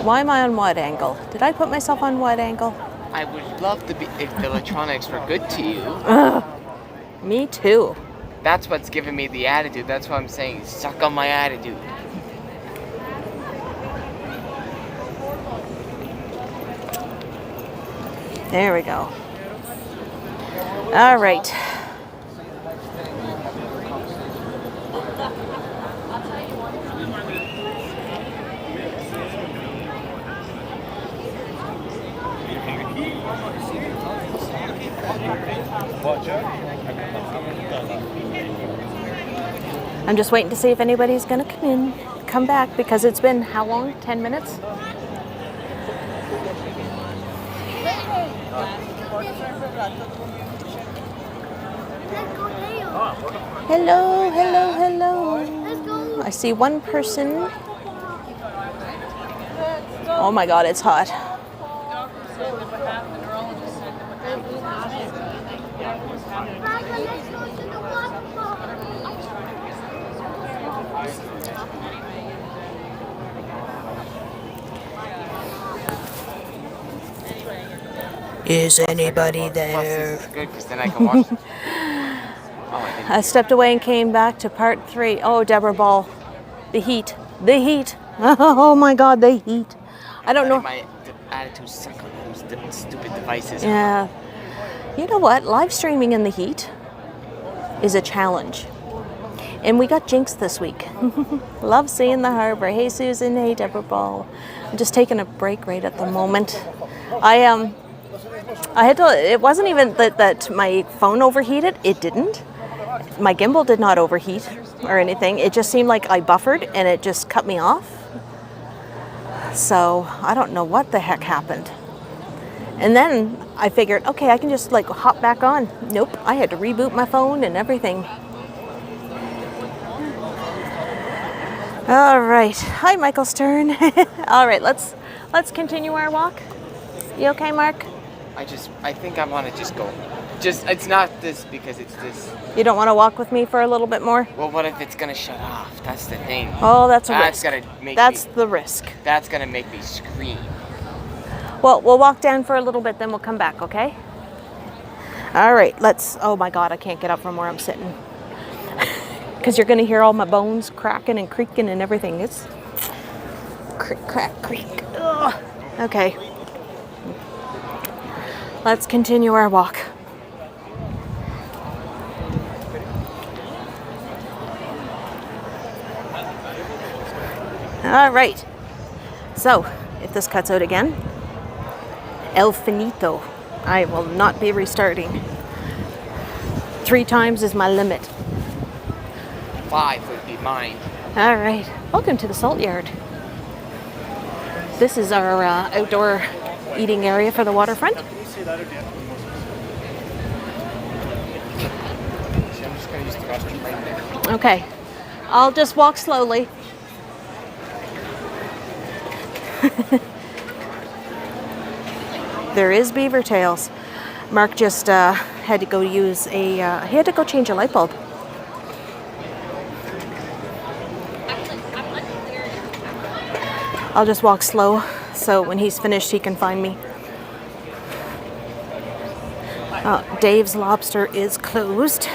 Why am I on wide angle? Did I put myself on wide angle? I would love to be if the electronics were good to you. Ugh, me too. That's what's giving me the attitude. That's what I'm saying. Suck on my attitude. There we go. All right. I'm just waiting to see if anybody's gonna come back, because it's been how long? 10 minutes? Hello, hello, hello. I see one person. Oh my God, it's hot. Is anybody there? This is good because then I can watch. I stepped away and came back to part 3. Oh, Deborah Ball. The heat. The heat. Oh my God, the heat. I don't know. My attitude suck on those stupid devices. Yeah. You know what? Live streaming in the heat is a challenge. And we got jinxed this week. Love seeing the harbor. Hey, Susan. Hey, Deborah Ball. I'm just taking a break right at the moment. I had to, it wasn't even that my phone overheated. It didn't. My gimbal did not overheat or anything. It just seemed like I buffered and it just cut me off. So I don't know what the heck happened. And then I figured, okay, I can just like hop back on. Nope, I had to reboot my phone and everything. All right, hi Michael Stern. All right, let's continue our walk. You okay, Mark? I think I want to just go. It's not this because it's this. You don't want to walk with me for a little bit more? Well, what if it's gonna shut off? That's the thing. Oh, that's a risk. That's the risk. That's gonna make me scream. Well, we'll walk down for a little bit, then we'll come back, okay? All right, oh my God, I can't get up from where I'm sitting. Because you're gonna hear all my bones cracking and creaking and everything. It's crick, crack, creak. Ugh. Okay. Let's continue our walk. All right. So, if this cuts out again, el finito. I will not be restarting. 3 times is my limit. 5 would be mine. All right. Welcome to the Salt Yard. This is our outdoor eating area for the waterfront. Okay, I'll just walk slowly. There is beaver tails. Mark just had to go use he had to go change a light bulb. I'll just walk slow so when he's finished he can find me. Dave's Lobster is closed.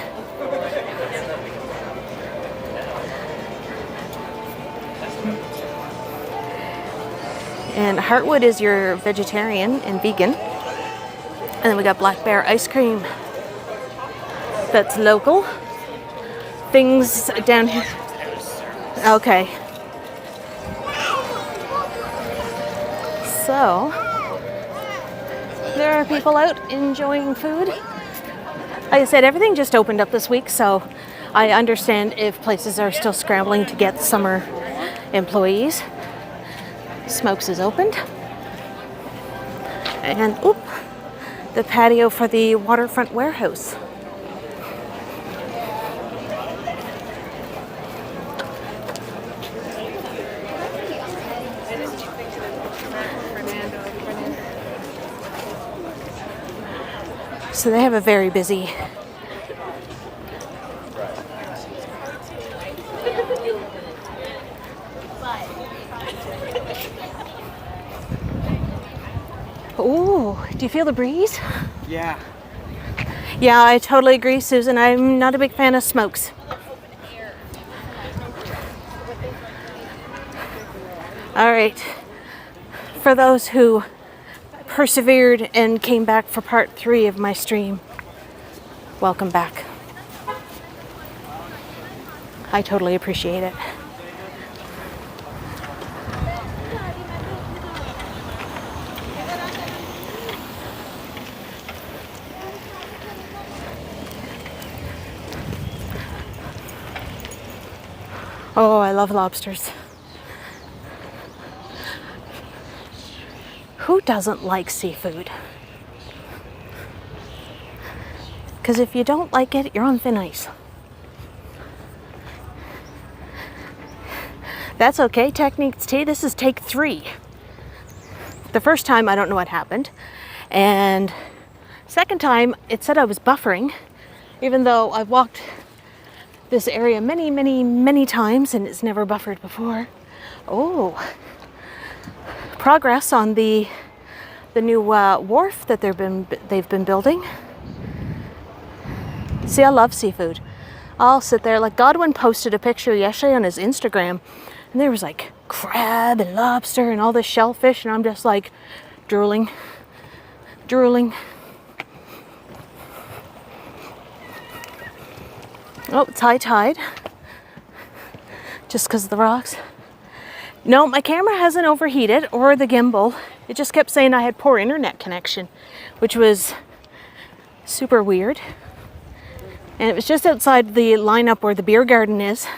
And Heartwood is your vegetarian and vegan. And then we got Black Bear ice cream. That's local. Things down here. Okay. So, there are people out enjoying food. Like I said, everything just opened up this week, so I understand if places are still scrambling to get summer employees. Smokes is opened. And, the patio for the Waterfront warehouse. So they have a very busy Ooh, do you feel the breeze? Yeah. Yeah, I totally agree, Susan. I'm not a big fan of smokes. All right. For those who persevered and came back for part 3 of my stream, welcome back. I totally appreciate it. Oh, I love lobsters. Who doesn't like seafood? Because if you don't like it, you're on thin ice. That's okay. Techniques T, this is take 3. The first time, I don't know what happened. And second time, it said I was buffering, even though I've walked this area many, many, many times and it's never buffered before. Oh, progress on the new wharf that they've been building. See, I love seafood. I'll sit there, like Godwin posted a picture yesterday on his Instagram, and there was like crab and lobster and all this shellfish, and I'm just like drooling. Oh, it's high tide. Just because of the rocks. No, my camera hasn't overheated, or the gimbal. It just kept saying I had poor internet connection, which was super weird. And it was just outside the lineup where the beer garden is.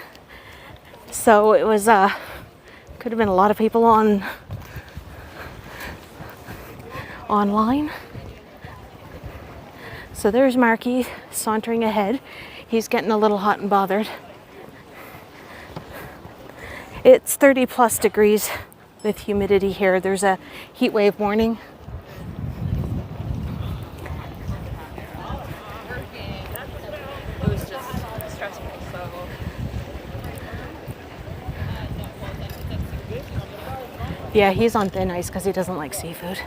So it was, could have been a lot of people online. So there's Marky sauntering ahead. He's getting a little hot and bothered. It's 30 plus degrees with humidity here. There's a heat wave warning. It was just stressful, so. Yeah, he's on thin ice because he doesn't like seafood.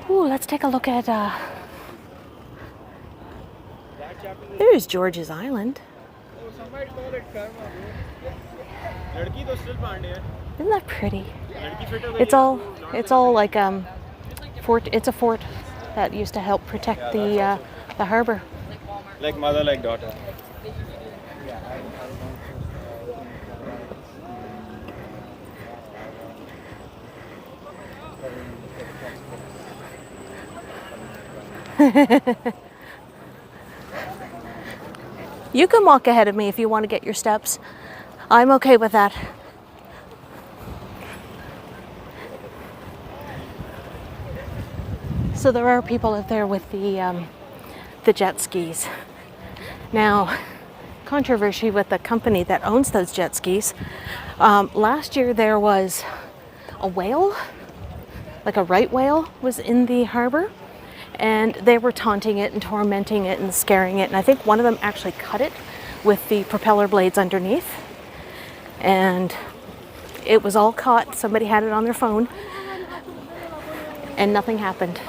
Ooh, let's take a look at, there's George's Island. Isn't that pretty? It's all like fort. It's a fort that used to help protect the harbor. Like mother, like daughter. You can walk ahead of me if you want to get your steps. I'm okay with that. So there are people out there with the jet skis. Now, controversy with the company that owns those jet skis. Last year there was a whale, like a right whale, was in the harbor. And they were taunting it and tormenting it and scaring it. And I think one of them actually cut it with the propeller blades underneath. And it was all caught. Somebody had it on their phone. And nothing happened.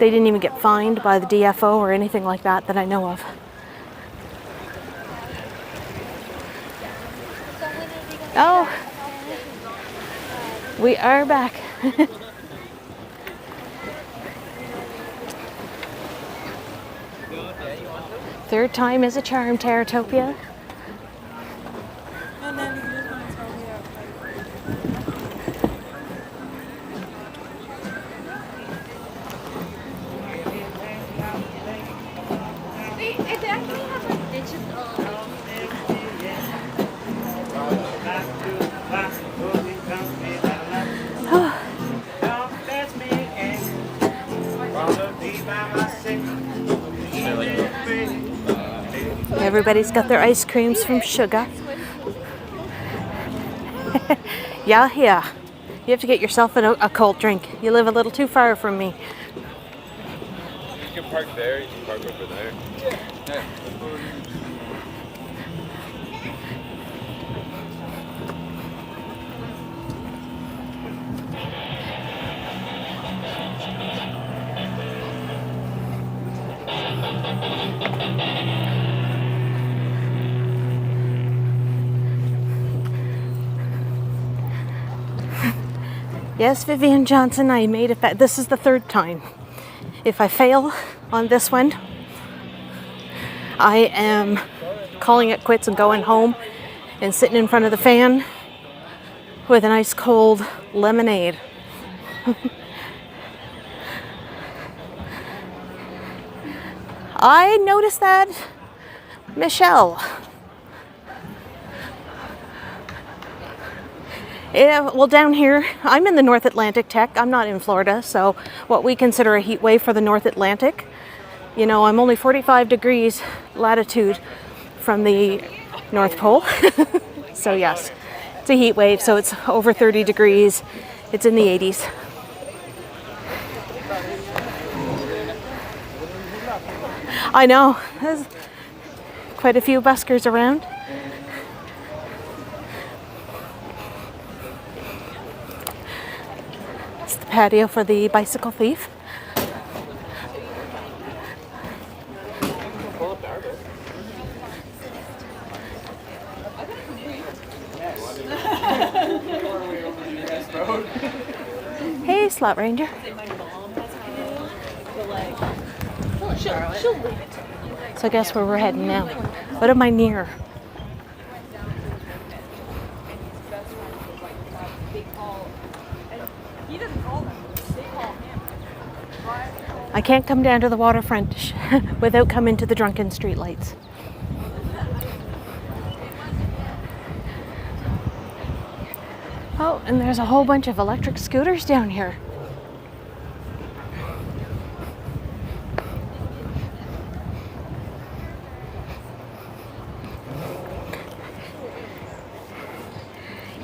They didn't even get fined by the DFO or anything like that that I know of. Oh, we are back. Third time is a charm, Terratopia. Everybody's got their ice creams from Sugar. Yeah. You have to get yourself a cold drink. You live a little too far from me. You can park there, you can park over there. Yeah. Yes, Vivian Johnson, I made it back. This is the third time. If I fail on this one, I am calling it quits and going home and sitting in front of the fan with an ice cold lemonade. I noticed that, Michelle. Yeah, well, down here, I'm in the North Atlantic Tech. I'm not in Florida, so what we consider a heat wave for the North Atlantic. You know, I'm only 45 degrees latitude from the North Pole. So yes, it's a heat wave, so it's over 30 degrees. It's in the 80s. I know, there's quite a few buskers around. It's the patio for the bicycle thief. Hey, Slot Ranger. So guess where we're heading now? What am I near? I can't come down to the waterfront without coming to the drunken streetlights. Oh, and there's a whole bunch of electric scooters down here.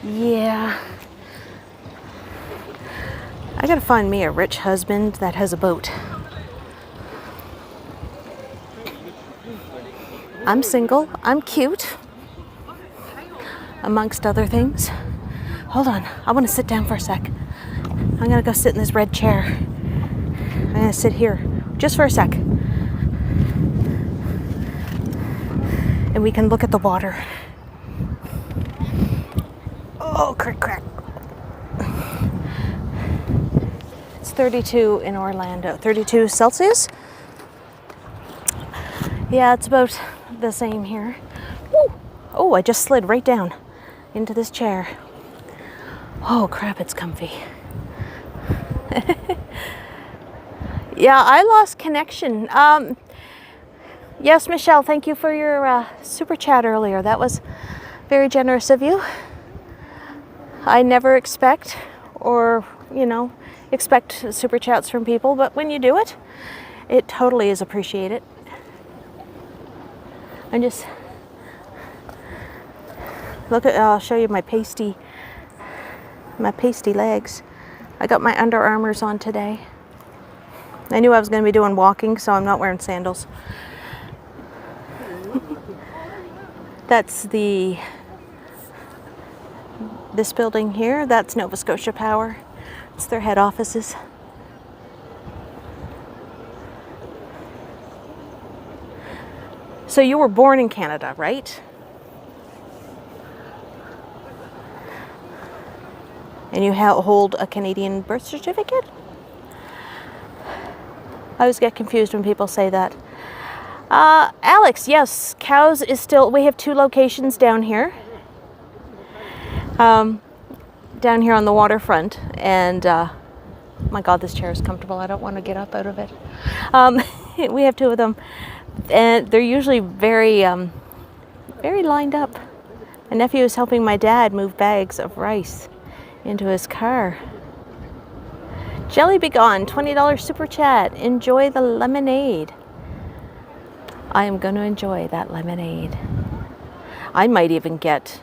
Yeah. I gotta find me a rich husband that has a boat. I'm single, I'm cute, amongst other things. Hold on, I want to sit down for a sec. I'm gonna go sit in this red chair. I'm gonna sit here just for a sec. And we can look at the water. Oh, crack, crack. It's 32 in Orlando. 32 Celsius? Yeah, it's about the same here. Woo. Oh, I just slid right down into this chair. Oh crap, it's comfy. Yeah, I lost connection. Yes, Michelle, thank you for your super chat earlier. That was very generous of you. I never expect or, expect super chats from people, but when you do it, it totally is appreciated. And just look at, I'll show you my pasty legs. I got my Under Armours on today. I knew I was going to be doing walking, so I'm not wearing sandals. That's this building here. That's Nova Scotia Power. It's their head offices. So you were born in Canada, right? And you hold a Canadian birth certificate? I always get confused when people say that. Alex, yes, Cows is still, we have 2 locations down here. Down here on the waterfront. And, my God, this chair is comfortable. I don't want to get up out of it. We have 2 of them. And they're usually very lined up. My nephew is helping my dad move bags of rice into his car. Jelly Be Gone, $20 super chat. Enjoy the lemonade. I am going to enjoy that lemonade. I might even get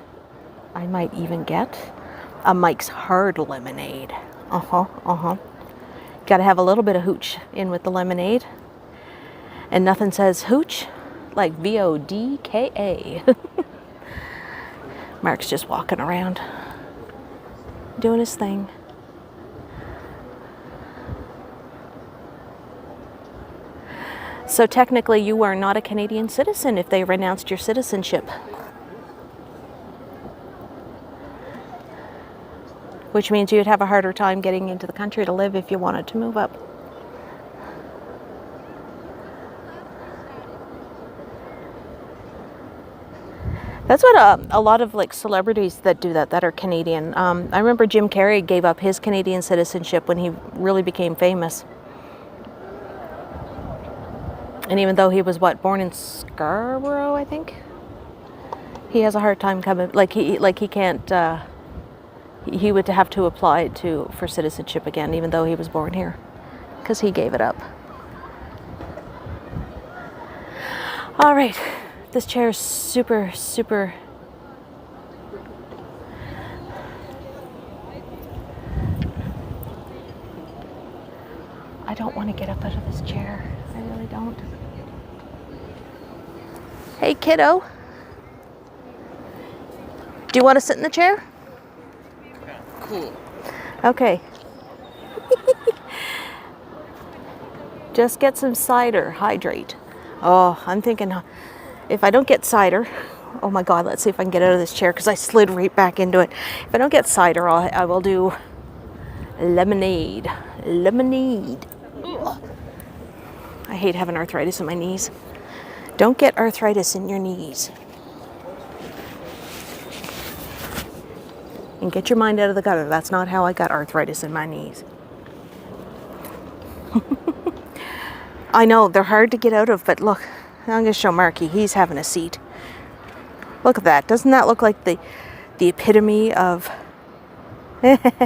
a Mike's Hard lemonade. Got to have a little bit of hooch in with the lemonade. And nothing says hooch like V-O-D-K-A. Mark's just walking around, doing his thing. So technically you are not a Canadian citizen if they renounced your citizenship. which means you'd have a harder time getting into the country to live if you wanted to move up. That's what a lot of like celebrities that do that are Canadian. I remember Jim Carrey gave up his Canadian citizenship when he really became famous. And even though he was born in Scarborough, I think, he has a hard time coming. He can't. He would have to apply for citizenship again, even though he was born here, because he gave it up. All right. This chair is super, super. I don't want to get up out of this chair. I really don't. Hey, kiddo. Do you want to sit in the chair? Cool. Okay. Just get some cider. Hydrate. Oh, I'm thinking if I don't get cider, oh my God, let's see if I can get out of this chair because I slid right back into it. If I don't get cider, I will do lemonade. Lemonade. Ugh. I hate having arthritis in my knees. Don't get arthritis in your knees. And get your mind out of the gutter. That's not how I got arthritis in my knees. I know, they're hard to get out of, but look, I'm going to show Marky. He's having a seat. Look at that. Doesn't that look like the epitome of the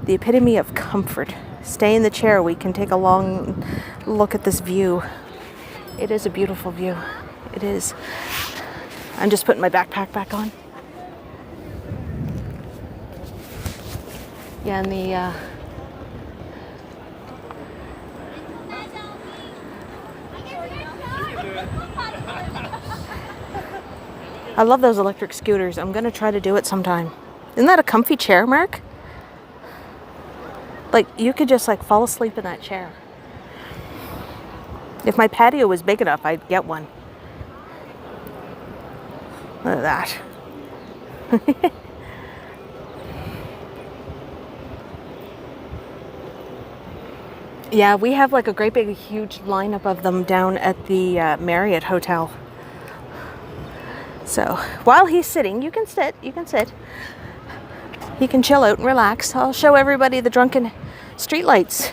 epitome of comfort? Stay in the chair. We can take a long look at this view. It is a beautiful view. It is. I'm just putting my backpack back on. Yeah, and the I love those electric scooters. I'm gonna try to do it sometime. Isn't that a comfy chair, Mark? Like, you could just like fall asleep in that chair. If my patio was big enough, I'd get one. Look at that. Yeah, we have like a great big huge lineup of them down at the Marriott Hotel. So while he's sitting, you can sit. He can chill out and relax. I'll show everybody the drunken streetlights.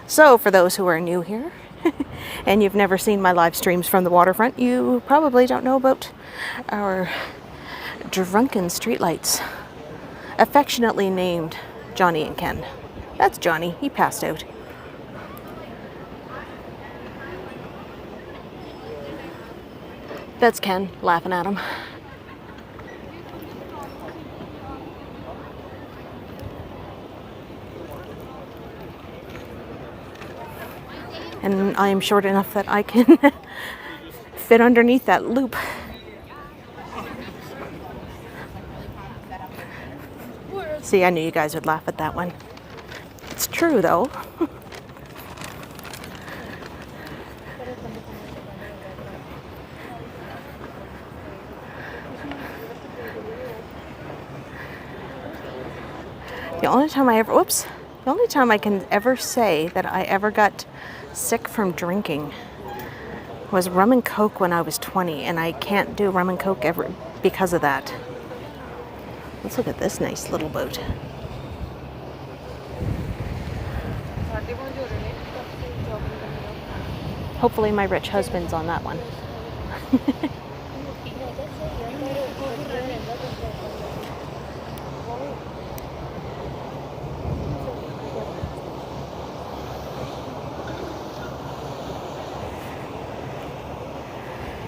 So for those who are new here and you've never seen my live streams from the waterfront, you probably don't know about our drunken streetlights, affectionately named Johnny and Ken. That's Johnny. He passed out. That's Ken laughing at him. And I am short enough that I can fit underneath that loop. See, I knew you guys would laugh at that one. It's true though. The only time I can ever say that I ever got sick from drinking was rum and coke when I was 20, and I can't do rum and coke ever because of that. Let's look at this nice little boat. Hopefully my rich husband's on that one.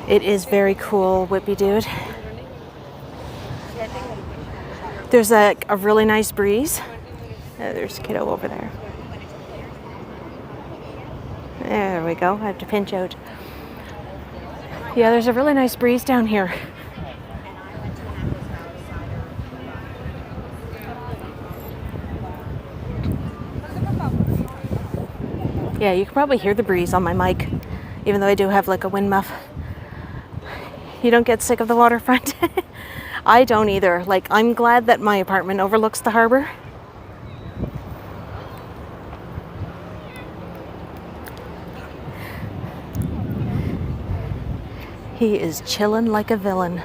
It is very cool, Whippy dude. There's a really nice breeze. There's kiddo over there. There we go. I have to pinch out. Yeah, there's a really nice breeze down here. Yeah, you can probably hear the breeze on my mic, even though I do have like a wind muff. You don't get sick of the waterfront? I don't either. Like, I'm glad that my apartment overlooks the harbor. He is chilling like a villain.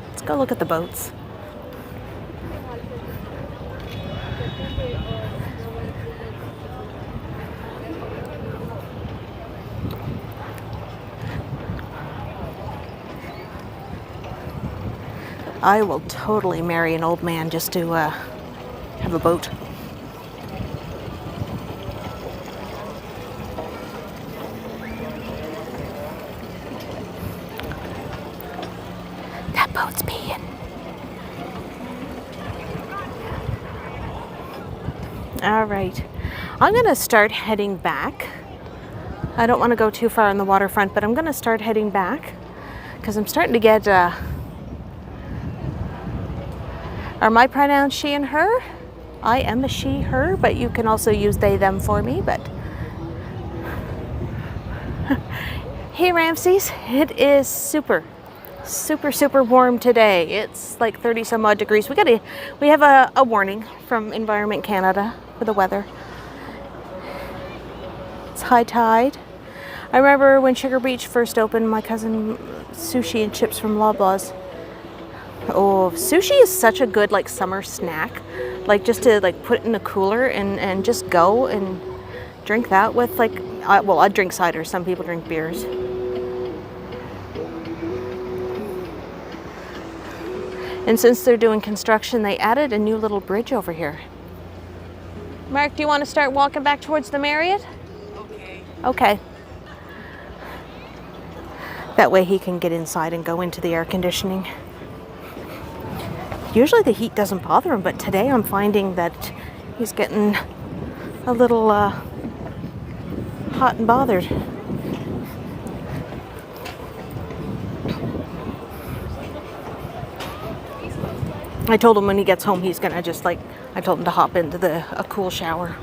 Let's go look at the boats. I will totally marry an old man just to have a boat. That boat's peeing. All right, I'm gonna start heading back. I don't want to go too far on the waterfront, but I'm gonna start heading back because I'm starting to get are my pronouns she and her? I am a she, her, but you can also use they, them for me, but. Hey Ramses, it is super warm today. It's like 30 some odd degrees. We have a warning from Environment Canada for the weather. It's high tide. I remember when Sugar Beach first opened, my cousin sushi and chips from Loblaws. Oh, sushi is such a good like summer snack, like just to like put in a cooler and just go and drink that with like, well, I drink cider, some people drink beers. And since they're doing construction, they added a new little bridge over here. Mark, do you want to start walking back towards the Marriott? Okay. That way he can get inside and go into the air conditioning. Usually the heat doesn't bother him, but today I'm finding that he's getting a little hot and bothered. I told him when he gets home he's gonna just like, I told him to hop into a cool shower.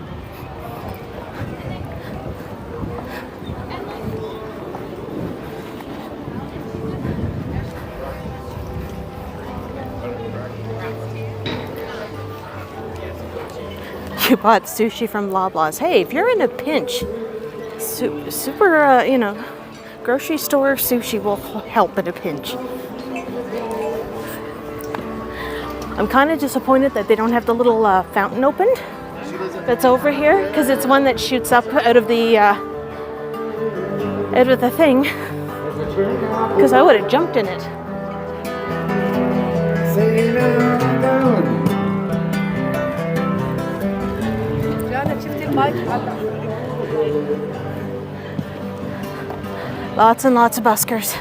You bought sushi from Loblaws. Hey, if you're in a pinch, super, you know, grocery store sushi will help in a pinch. I'm kind of disappointed that they don't have the little fountain opened that's over here, because it's one that shoots up out of the thing, because I would have jumped in it. Lots and lots of buskers.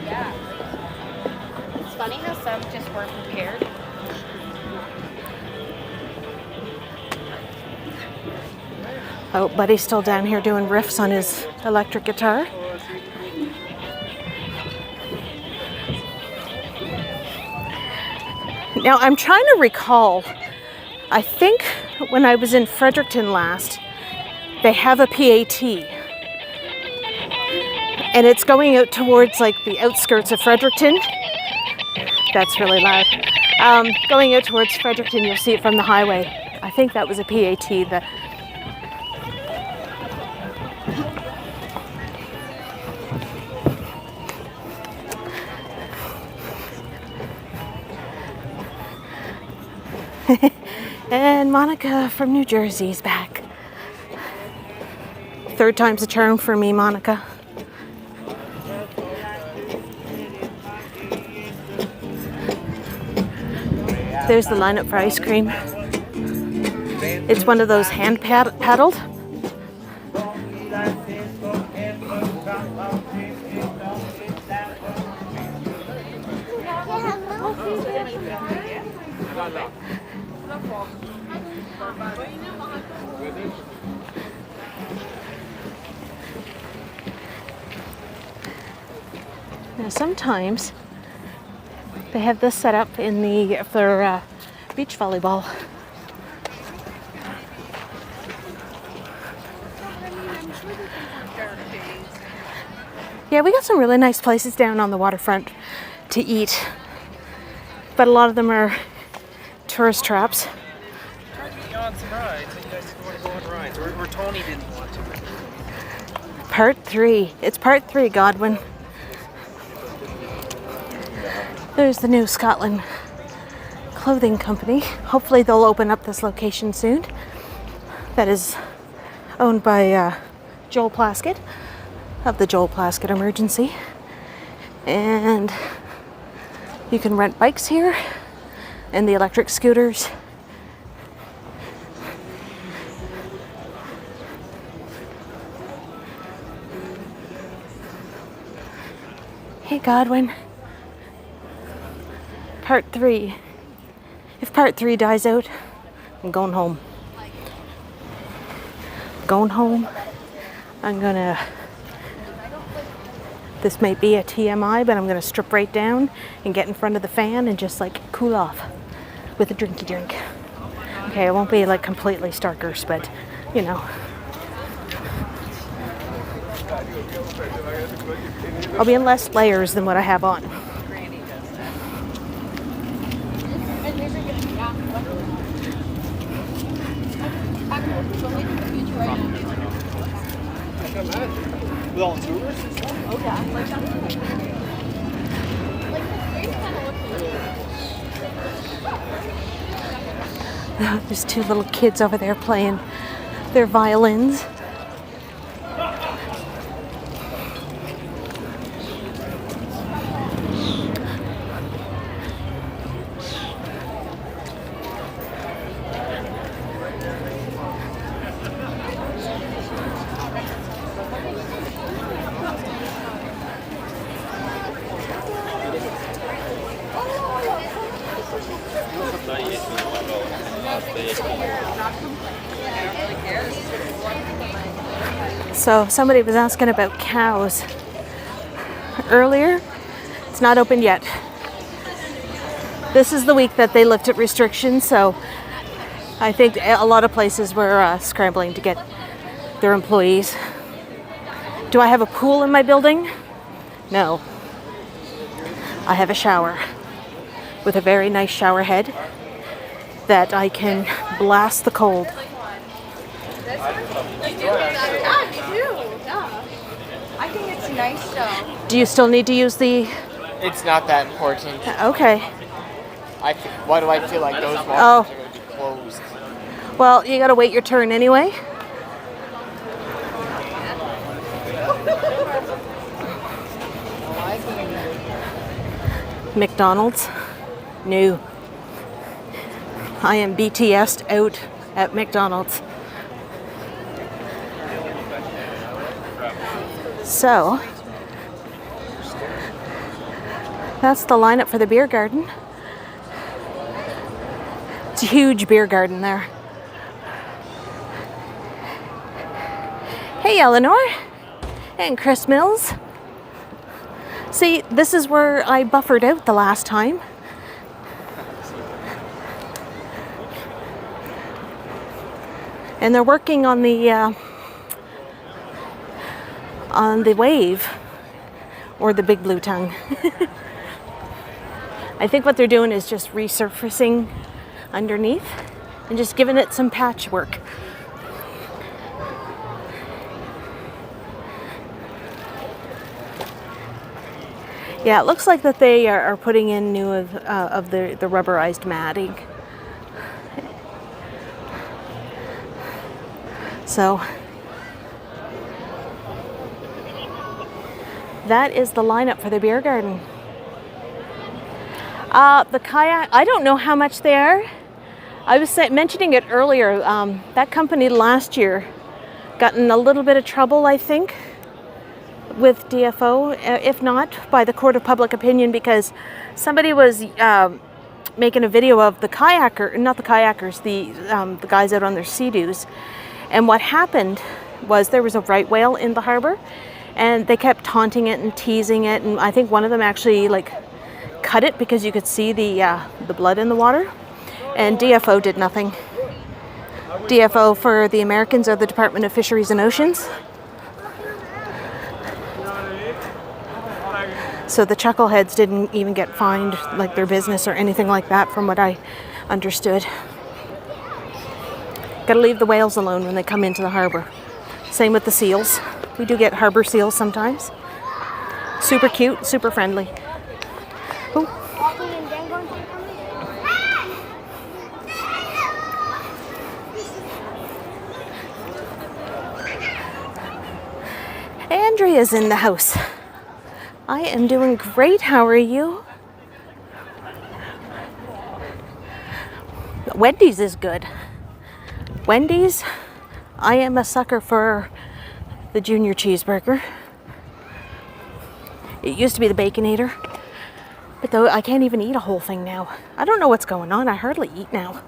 Yeah. It's funny how some just weren't prepared. Oh, Buddy's still down here doing riffs on his electric guitar. Now, I'm trying to recall, I think when I was in Fredericton last, they have a PAT. And it's going out towards like the outskirts of Fredericton. That's really loud. Going out towards Fredericton, you'll see it from the highway. I think that was a PAT. And Monica from New Jersey's back. Third time's a charm for me, Monica. There's the lineup for ice cream. It's one of those hand paddled. Now sometimes they have this set up in for beach volleyball. Yeah, we got some really nice places down on the waterfront to eat, but a lot of them are tourist traps. Try to get you on some rides, and you guys didn't want to go on rides, or Tony didn't want to. Part 3. It's part 3, Godwin. There's the new Scotland clothing company. Hopefully they'll open up this location soon. That is owned by Joel Plaskett of the Joel Plaskett Emergency. And you can rent bikes here and the electric scooters. Hey Godwin. Part 3. If part 3 dies out, I'm going home. Going home. I'm gonna, this might be a TMI, but I'm gonna strip right down and get in front of the fan and just like cool off with a drinky drink. Okay, it won't be like completely Starkers, but you know. I'll be in less layers than what I have on. With all the tourists and stuff? Oh yeah, like that. Like the streets kind of look. There's 2 little kids over there playing their violins. So somebody was asking about cows earlier. It's not open yet. This is the week that they lifted restrictions, so I think a lot of places were scrambling to get their employees. Do I have a pool in my building? No. I have a shower with a very nice shower head that I can blast the cold. Yeah, you do. Yeah. I think it's nice though. Do you still need to use the... It's not that important. Okay. Why do I feel like those walls Oh. are going to be closed? Well, you gotta wait your turn anyway. McDonald's? No. I am BTS'd out at McDonald's. So, that's the lineup for the beer garden. It's a huge beer garden there. Hey Eleanor and Chris Mills. See, this is where I buffered out the last time. And they're working on the Wave, or the Big Blue Tongue. I think what they're doing is just resurfacing underneath and just giving it some patchwork. Yeah, it looks like that they are putting in new of the rubberized matting. So that is the lineup for the beer garden. The kayak, I don't know how much they are. I was mentioning it earlier. That company last year got in a little bit of trouble, I think, with DFO, if not by the Court of Public Opinion, because somebody was making a video of the kayaker, not the kayakers, the guys out on their sea-doos. And what happened was there was a right whale in the harbor, and they kept taunting it and teasing it, and I think one of them actually like cut it because you could see the blood in the water, and DFO did nothing. DFO, for the Americans, are the Department of Fisheries and Oceans. So the chuckleheads didn't even get fined, like their business or anything like that, from what I understood. Gotta leave the whales alone when they come into the harbor. Same with the seals. We do get harbor seals sometimes. Super cute, super friendly. Ooh. Andrea's in the house. I am doing great. How are you? Wendy's is good. Wendy's, I am a sucker for the junior cheeseburger. It used to be the Baconator, but though I can't even eat a whole thing now. I don't know what's going on. I hardly eat now.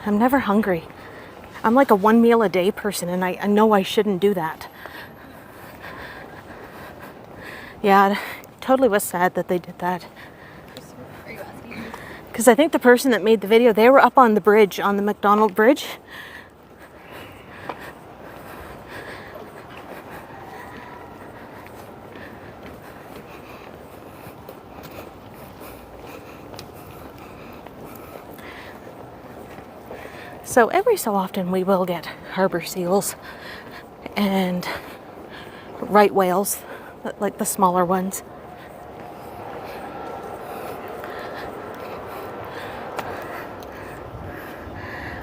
I'm never hungry. I'm like a 1 meal a day person, and I know I shouldn't do that. Yeah, it totally was sad that they did that. Because I think the person that made the video, they were up on the bridge, on the McDonald Bridge. So every so often we will get harbor seals and right whales, like the smaller ones.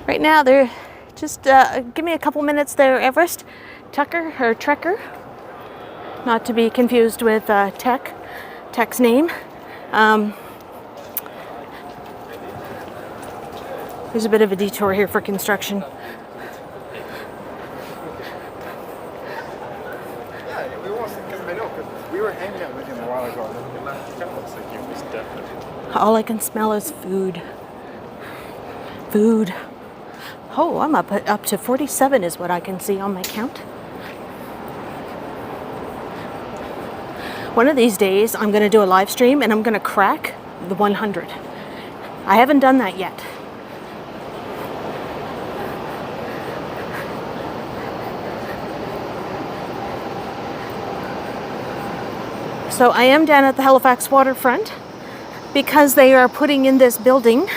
Right now they're just, give me a couple minutes there, Everest. Tucker, or Trekker, not to be confused with Tech's name. There's a bit of a detour here for construction. Yeah, we want because I know because we were hanging out with him a while ago, and then he left. It kind of looks like he was definitely. All I can smell is food. Food. Oh, I'm up to 47 is what I can see on my count. One of these days, I'm going to do a live stream and I'm going to crack the 100. I haven't done that yet. So I am down at the Halifax Waterfront because they are putting in this building.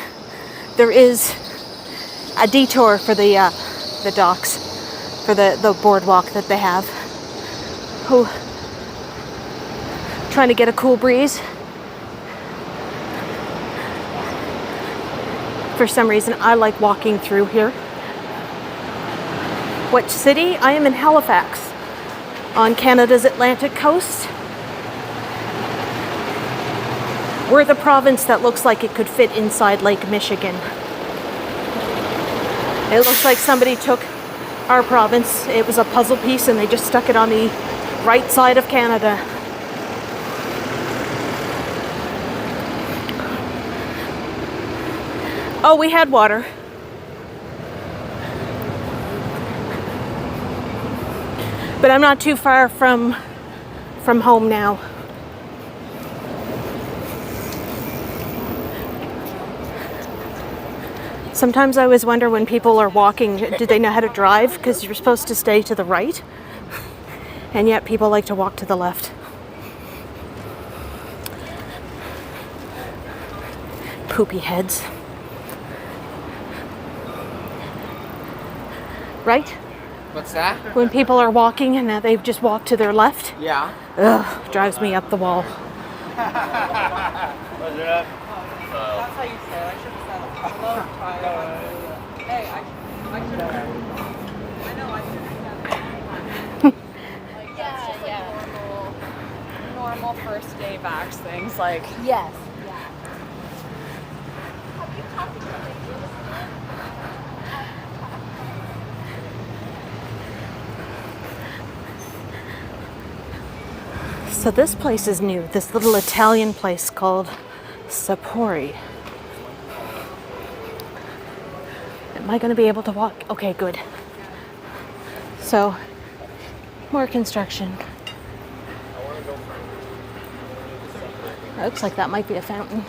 There is a detour for the docks, for the boardwalk that they have. Oh, trying to get a cool breeze. For some reason, I like walking through here. Which city? I am in Halifax, on Canada's Atlantic coast. We're the province that looks like it could fit inside Lake Michigan. It looks like somebody took our province, it was a puzzle piece, and they just stuck it on the right side of Canada. Oh, we had water. But I'm not too far from home now. Sometimes I always wonder when people are walking, do they know how to drive? Because you're supposed to stay to the right, and yet people like to walk to the left. Poopy heads. Right? What's that? When people are walking and they've just walked to their left. Yeah. Ugh, drives me up the wall. That's how you say it. I should have said hello, Tyler. Hey, I should have. I know I should have said it. Like, that's just like normal first day vax things. Like, Yes. So this place is new, this little Italian place called Sapori. Am I going to be able to walk? Okay, good. So, more construction. Looks like that might be a fountain.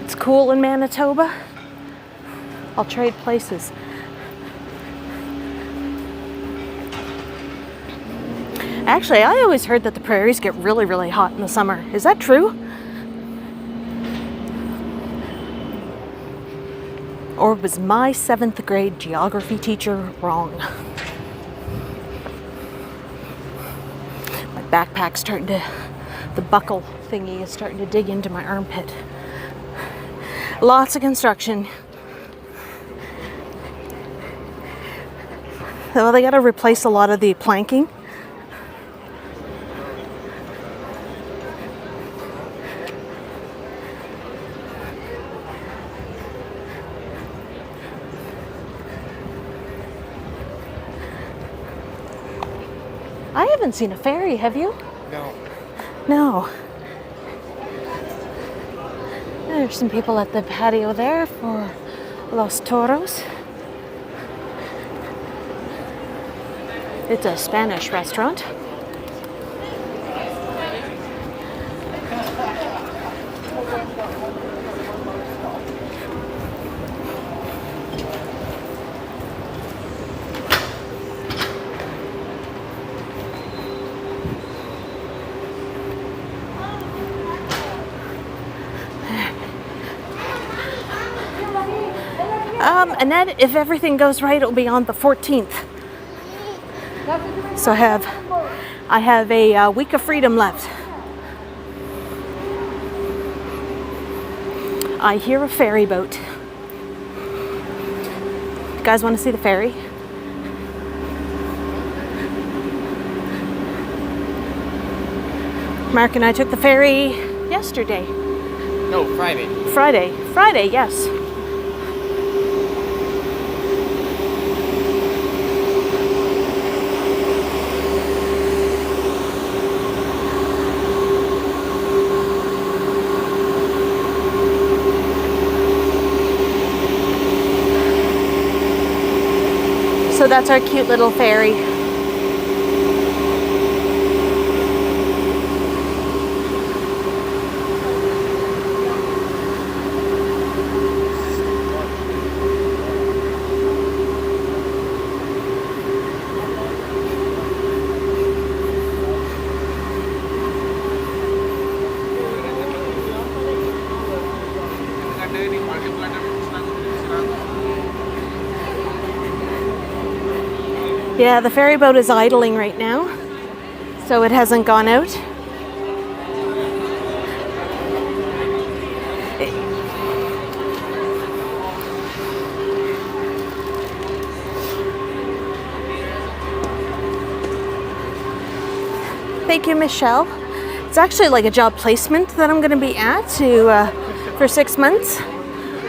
It's cool in Manitoba. I'll trade places. Actually, I always heard that the prairies get really, really hot in the summer. Is that true? Or was my 7th grade geography teacher wrong? My backpack's starting to, the buckle thingy is starting to dig into my armpit. Lots of construction. Well, they got to replace a lot of the planking. I haven't seen a ferry, have you? No. No. There's some people at the patio there for Los Toros. It's a Spanish restaurant. And then if everything goes right, it'll be on the 14th. So I have a week of freedom left. I hear a ferry boat. You guys want to see the ferry? Mark and I took the ferry yesterday. No, Friday. Friday, yes. So that's our cute little ferry. Yeah, the ferry boat is idling right now, so it hasn't gone out. Thank you, Michelle. It's actually like a job placement that I'm going to be at for 6 months,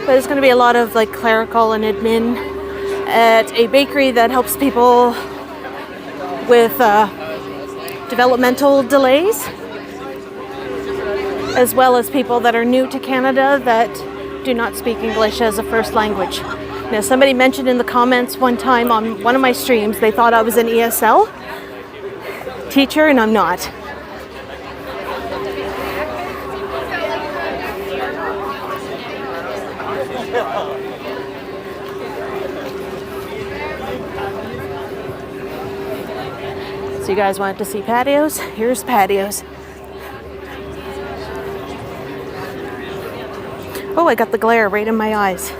but it's going to be a lot of like clerical and admin at a bakery that helps people with developmental delays, as well as people that are new to Canada that do not speak English as a first language. Now, somebody mentioned in the comments one time on one of my streams, they thought I was an ESL teacher, and I'm not. So you guys wanted to see patios? Here's patios. Oh, I got the glare right in my eyes.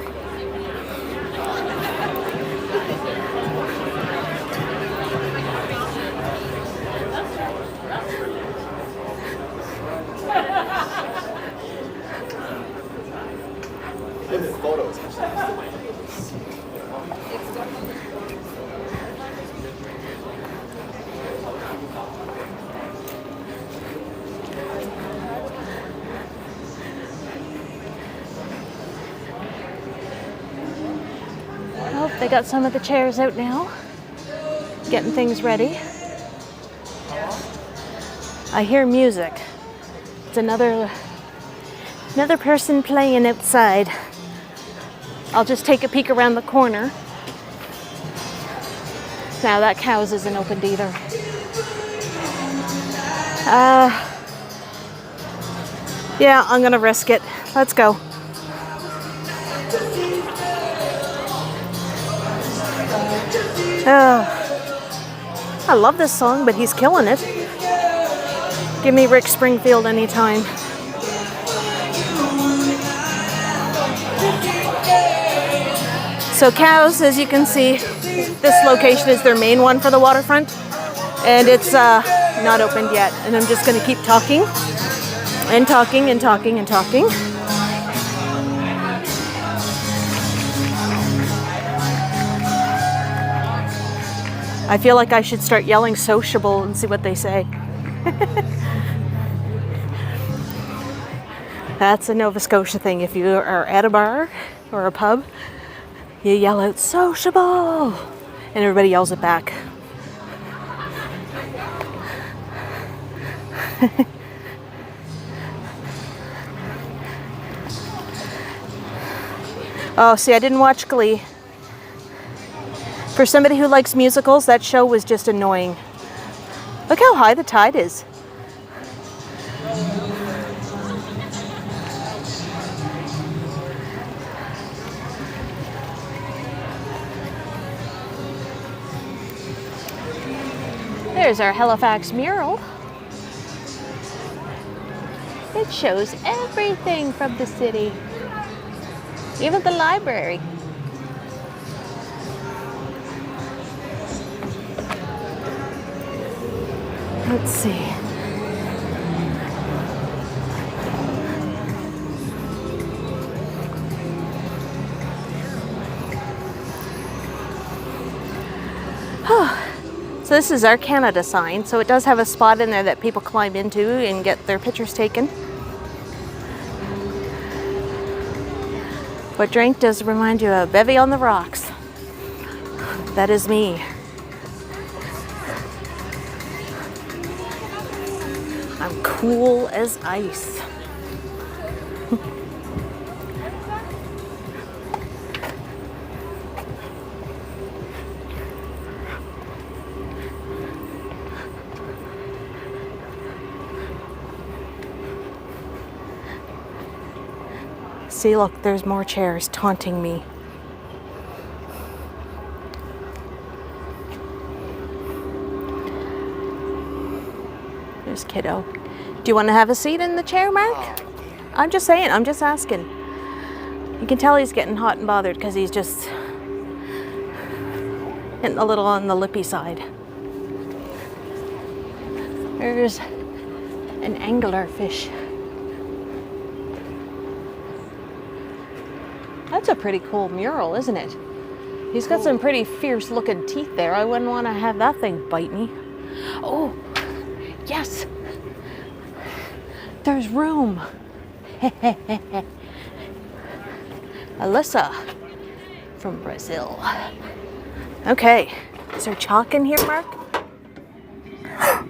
They got some of the chairs out now, getting things ready. I hear music. It's another person playing outside. I'll just take a peek around the corner. Now that cow's isn't opened either. Yeah, I'm gonna risk it. Let's go. Oh. I love this song, but he's killing it. Give me Rick Springfield anytime. So cows, as you can see, this location is their main one for the waterfront, and it's not opened yet. And I'm just going to keep talking and talking and talking and talking. I feel like I should start yelling sociable and see what they say. That's a Nova Scotia thing. If you are at a bar or a pub, you yell out sociable and everybody yells it back. Oh, see, I didn't watch Glee. For somebody who likes musicals, that show was just annoying. Look how high the tide is. There's our Halifax mural. It shows everything from the city, even the library. Let's see. So this is our Canada sign. So it does have a spot in there that people climb into and get their pictures taken. What drink does remind you of Bevie on the rocks? That is me. I'm cool as ice. See, look, there's more chairs taunting me. There's kiddo. Do you want to have a seat in the chair, Mark? I'm just saying, I'm just asking. You can tell he's getting hot and bothered because he's just getting a little on the lippy side. There's an angler fish. That's a pretty cool mural, isn't it? He's got some pretty fierce looking teeth there. I wouldn't want to have that thing bite me. Oh, yes. There's room. Alyssa from Brazil. Okay, is there chalk in here, Mark?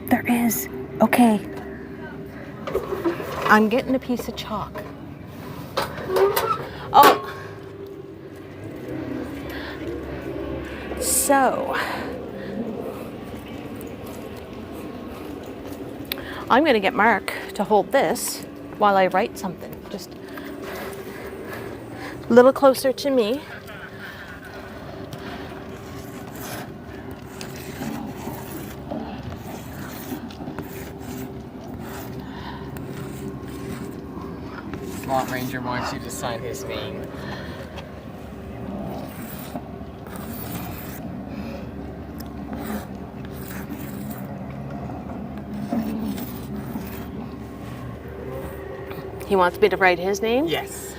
There is. Okay. I'm getting a piece of chalk. Oh. So, I'm going to get Mark to hold this while I write something. Just a little closer to me. Swamp Ranger wants you to sign his name. He wants me to write his name? Yes.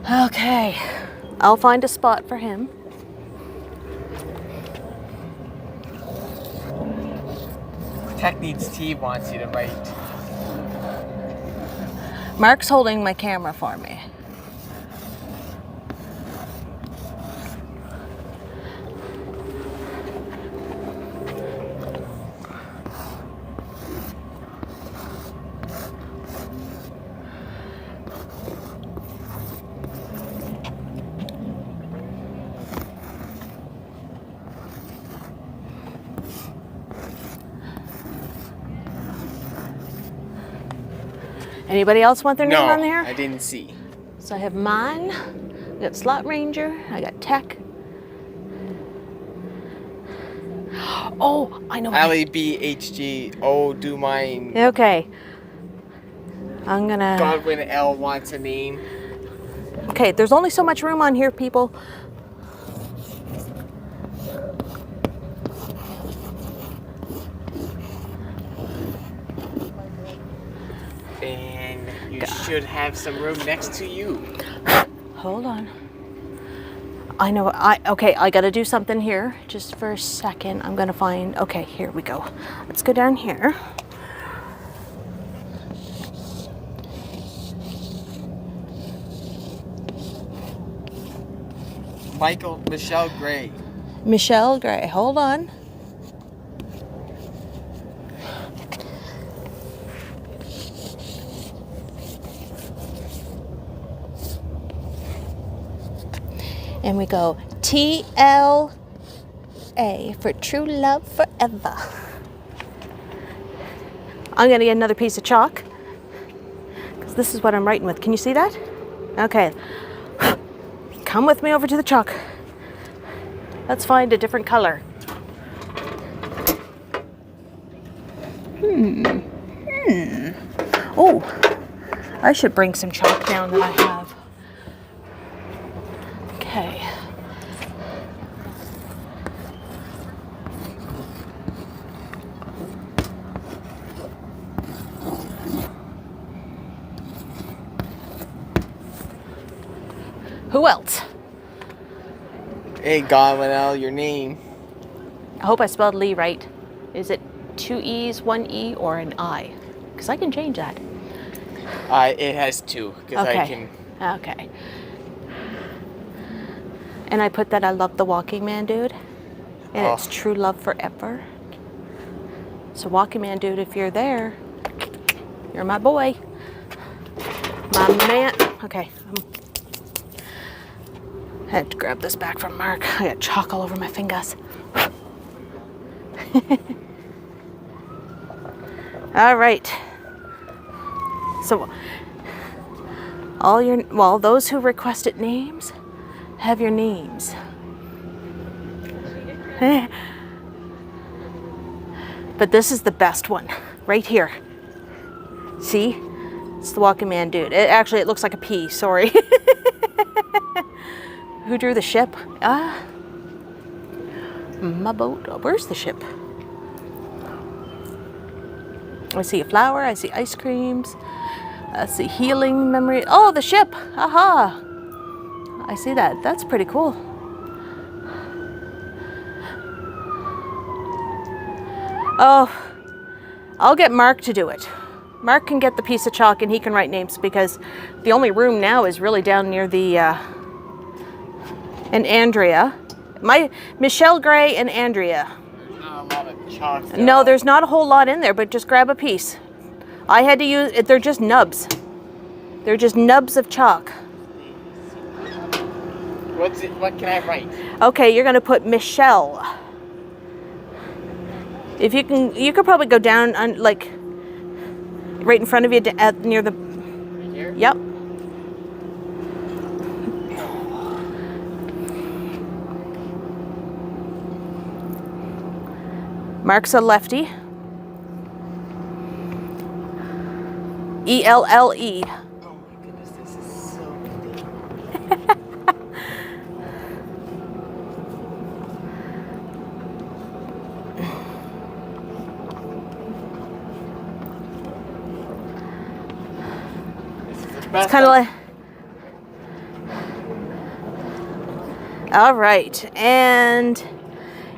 Okay, I'll find a spot for him. Tech Needs Tea wants you to write. Mark's holding my camera for me. Anybody else want their name on there? I didn't see. So I have mine, I got Slot Ranger, I got Tech. Oh, I know. LABHG. Oh, do mine. Okay. I'm gonna. Godwin L wants a name. Okay, there's only so much room on here, people. And you should have some room next to you. Hold on. I know. Okay. I gotta do something here. Just for a second. I'm gonna find. Okay, here we go. Let's go down here. Michelle Gray. Michelle Gray. Hold on. And we go TLA for true love forever. I'm gonna get another piece of chalk because this is what I'm writing with. Can you see that? Okay. Come with me over to the chalk. Let's find a different color. Oh, I should bring some chalk down that I have. Okay. Who else? Hey, Godwin L, your name. I hope I spelled Lee right. Is it 2 E's, 1 E, or an I? Because I can change that. It has 2, because I can... Okay. And I put that I love the Walking Man dude. And it's true love forever. So Walking Man dude, if you're there, you're my boy. My man. Okay. I had to grab this back from Mark. I got chalk all over my fingers. All right. So those who requested names have your names. But this is the best one right here. See? It's the Walking Man dude. It looks like a P, sorry. Who drew the ship? My boat. Where's the ship? I see a flower. I see ice creams. I see healing memory. Oh, the ship. Aha. I see that. That's pretty cool. Oh, I'll get Mark to do it. Mark can get the piece of chalk and he can write names because the only room now is really down near the... and Andrea. Michelle Gray and Andrea. There's not a lot of chalk. No, there's not a whole lot in there, but just grab a piece. I had to use it. They're just nubs. They're just nubs of chalk. What can I write? Okay, you're gonna put Michelle. If you can, you could probably go down on like right in front of you near the. Right here? Yep. Mark's a lefty. ELLE. Oh my goodness, this is so big. It's kind of like. All right, and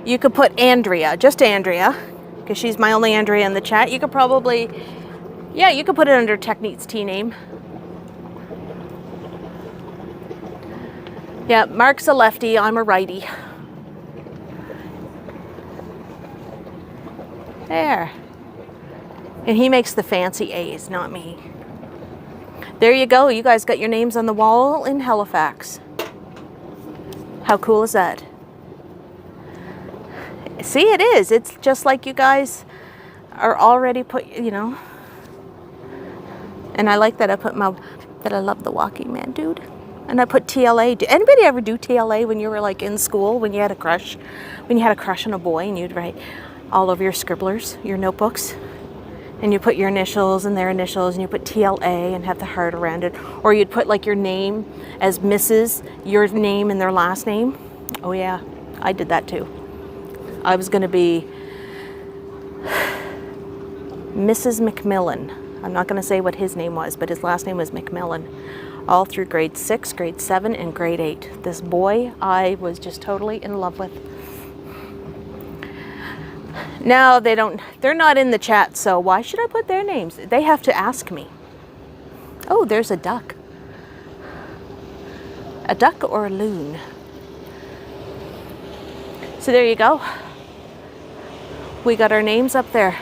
you could put Andrea, just Andrea, because she's my only Andrea in the chat. You could probably, yeah, you could put it under Technique's T name. Yeah, Mark's a lefty, I'm a righty. There. And he makes the fancy A's, not me. There you go. You guys got your names on the wall in Halifax. How cool is that? See, it is. It's just like you guys are already put, you know. And I like that I put that I love the Walking Man dude. And I put TLA. Did anybody ever do TLA when you were like in school, when you had a crush? When you had a crush on a boy and you'd write, all over your scribblers, your notebooks. And you put your initials and their initials, and you put TLA and have the heart around it. Or you'd put like your name as Mrs., your name and their last name. Oh yeah, I did that too. I was gonna be Mrs. McMillan. I'm not gonna say what his name was, but his last name was McMillan. All through grade 6, grade 7, and grade 8. This boy I was just totally in love with. Now they're not in the chat, so why should I put their names? They have to ask me. Oh, there's a duck. A duck or a loon. So there you go. We got our names up there.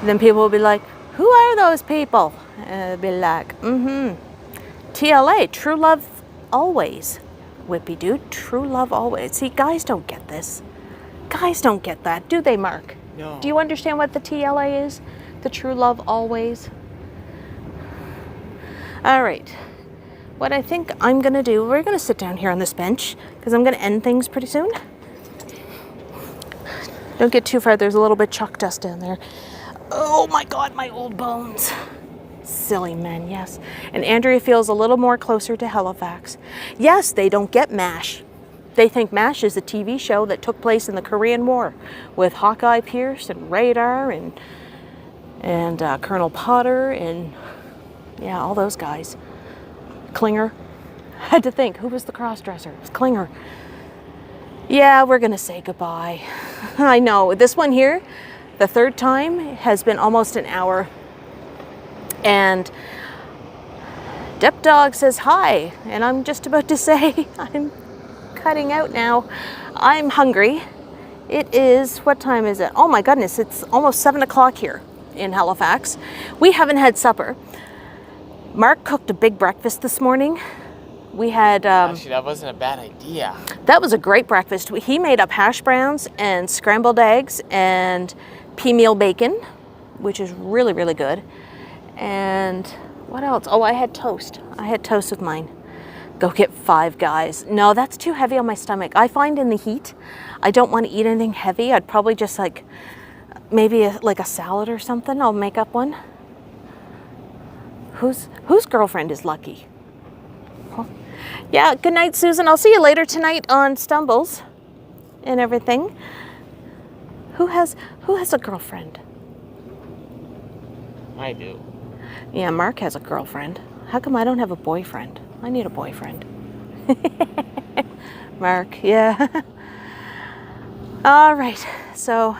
Then people will be like, who are those people? I'll be like, TLA, true love always. Whippy dude, true love always. See, guys don't get this. Guys don't get that, do they, Mark? No. Do you understand what the TLA is? The true love always? All right. What I think I'm gonna do, we're gonna sit down here on this bench because I'm gonna end things pretty soon. Don't get too far, there's a little bit chalk dust down there. Oh my God, my old bones. Silly men, yes. And Andrea feels a little more closer to Halifax. Yes, they don't get MASH. They think MASH is a TV show that took place in the Korean War with Hawkeye Pierce and Radar and Colonel Potter and yeah, all those guys. Klinger. I had to think, who was the cross-dresser? It was Klinger. Yeah, we're gonna say goodbye. I know, this one here, the third time, has been almost an hour. And Dep Dog says hi, and I'm just about to say I'm cutting out now. I'm hungry. It is, what time is it? Oh my goodness, it's almost 7 o'clock here in Halifax. We haven't had supper. Mark cooked a big breakfast this morning. We had... Actually, that wasn't a bad idea. That was a great breakfast. He made up hash browns and scrambled eggs and pea meal bacon, which is really, really good. And what else? Oh, I had toast. I had toast with mine. Go get Five Guys. No, that's too heavy on my stomach. I find in the heat, I don't want to eat anything heavy. I'd probably just like, maybe like a salad or something. I'll make up one. Whose girlfriend is lucky? Huh? Yeah, good night, Susan. I'll see you later tonight on Stumbles and everything. Who has a girlfriend? I do. Yeah, Mark has a girlfriend. How come I don't have a boyfriend? I need a boyfriend. Mark, yeah. All right, so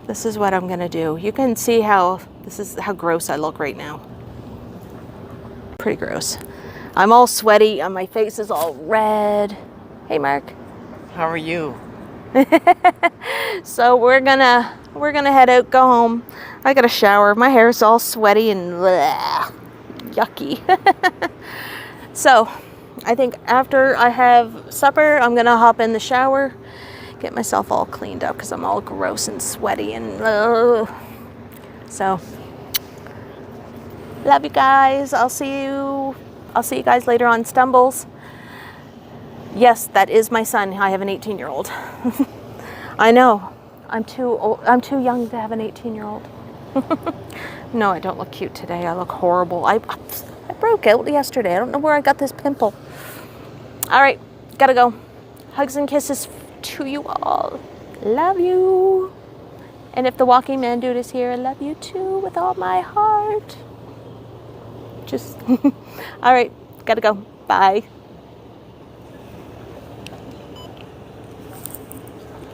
this is what I'm gonna do. You can see how gross I look right now. Pretty gross. I'm all sweaty and my face is all red. Hey, Mark. How are you? So we're gonna head out, go home. I got a shower. My hair's all sweaty and bleh, yucky. So I think after I have supper, I'm gonna hop in the shower, get myself all cleaned up because I'm all gross and sweaty and so love you guys. I'll see you guys later on Stumbles. Yes, that is my son. I have an 18-year-old. I know. I'm too old. I'm too young to have an 18-year-old. No, I don't look cute today. I look horrible. I broke out yesterday. I don't know where I got this pimple. All right, gotta go. Hugs and kisses to you all. Love you. And if the walking man dude is here, I love you too with all my heart. Just, all right, gotta go. Bye.